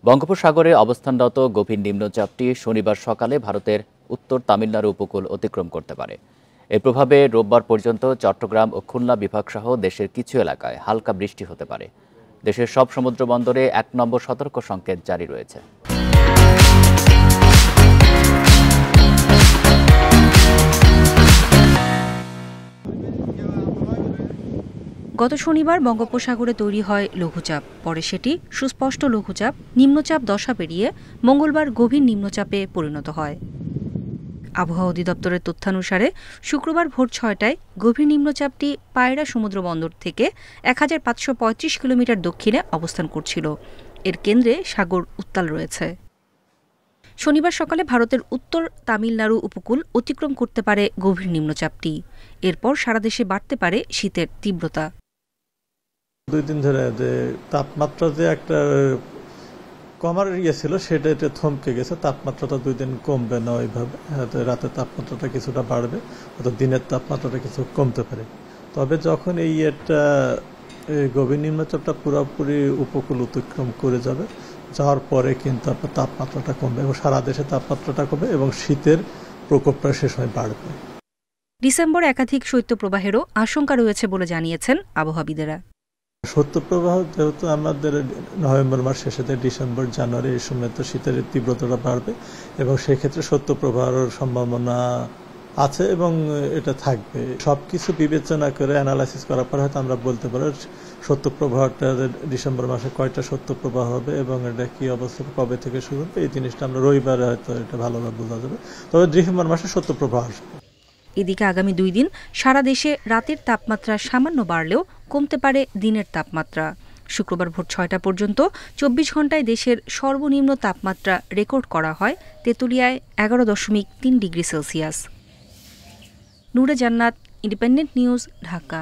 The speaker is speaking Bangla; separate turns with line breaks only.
বঙ্গোপসাগরে অবস্থানরত গভীর নিম্নচাপটি শনিবার সকালে ভারতের উত্তর তামিলনাড়ু উপকূল অতিক্রম করতে পারে। এর প্রভাবে রোববার পর্যন্ত চট্টগ্রাম ও খুলনা বিভাগসহ দেশের কিছু এলাকায় হালকা বৃষ্টি হতে পারে। দেশের সব সমুদ্র বন্দরে ১ নম্বর সতর্ক সংকেত জারি রয়েছে।
গত শনিবার বঙ্গোপসাগরে তৈরি হয় লঘুচাপ, পরে সেটি সুস্পষ্ট লঘুচাপ নিম্নচাপ দশা পেরিয়ে মঙ্গলবার গভীর নিম্নচাপে পরিণত হয়। আবহাওয়া অধিদপ্তরের তথ্যানুসারে শুক্রবার ভোর ৬টায় গভীর নিম্নচাপটি পায়রা সমুদ্র বন্দর থেকে ১৫৩৫ কিলোমিটার দক্ষিণে অবস্থান করছিল। এর কেন্দ্রে সাগর উত্তাল রয়েছে। শনিবার সকালে ভারতের উত্তর তামিলনাড়ু উপকূল অতিক্রম করতে পারে গভীর নিম্নচাপটি। এরপর সারা দেশে বাড়তে পারে শীতের তীব্রতা।
২ দিন ধরে যে তাপমাত্রা যে একটা কমার ছিল সেটা থমকে গেছে। তাপমাত্রাটা 2 দিন কমবে না ওইভাবে, রাতে তাপমাত্রাটা কিছুটা বাড়বে, অর্থাৎ দিনের তাপমাত্রাটা কিছু কমতে পারে। তবে যখন এই গভীর নিম্নচাপটা পুরোপুরি উপকূল অতিক্রম করে যাবে, যাওয়ার পরে কিন্তু আপনার তাপমাত্রাটা কমবে এবং সারা দেশে তাপমাত্রাটা কমবে এবং শীতের প্রকোপটা সে সময় বাড়বে।
ডিসেম্বর একাধিক শৈত্যপ্রবাহেরও আশঙ্কা রয়েছে বলে জানিয়েছেন আবহাওয়াবিদেরা।
শৈত্যপ্রবাহ যেহেতু আমাদের নভেম্বর মাস শেষে ডিসেম্বর জানুয়ারি এই সময় তো শীতের তীব্রতাটা বাড়বে এবং সেক্ষেত্রে শৈত্যপ্রবাহের সম্ভাবনা আছে এবং এটা থাকবে। সবকিছু বিবেচনা করে অ্যানালাইসিস করার পর হয়তো আমরা বলতে পারি শৈত্যপ্রবাহটা ডিসেম্বর মাসে কয়টা শৈত্যপ্রবাহ হবে এবং এটা কি অবস্থা কবে থেকে শুরু হবে, এই জিনিসটা আমরা রবিবারে হয়তো এটা ভালোভাবে বোঝা যাবে। তবে ডিসেম্বর মাসে শৈত্যপ্রবাহ আসবে।
এদিকে আগামী 2 দিন সারা দেশে রাতের তাপমাত্রা সামান্য বাড়লেও কমতে পারে দিনের তাপমাত্রা। শুক্রবার ভোর ৬টা পর্যন্ত ২৪ ঘণ্টায় দেশের সর্বনিম্ন তাপমাত্রা রেকর্ড করা হয় তেঁতুলিয়ায় ১১.৩ ডিগ্রি সেলসিয়াস। নূরে জান্নাত, ইন্ডিপেন্ডেন্ট নিউজ, ঢাকা।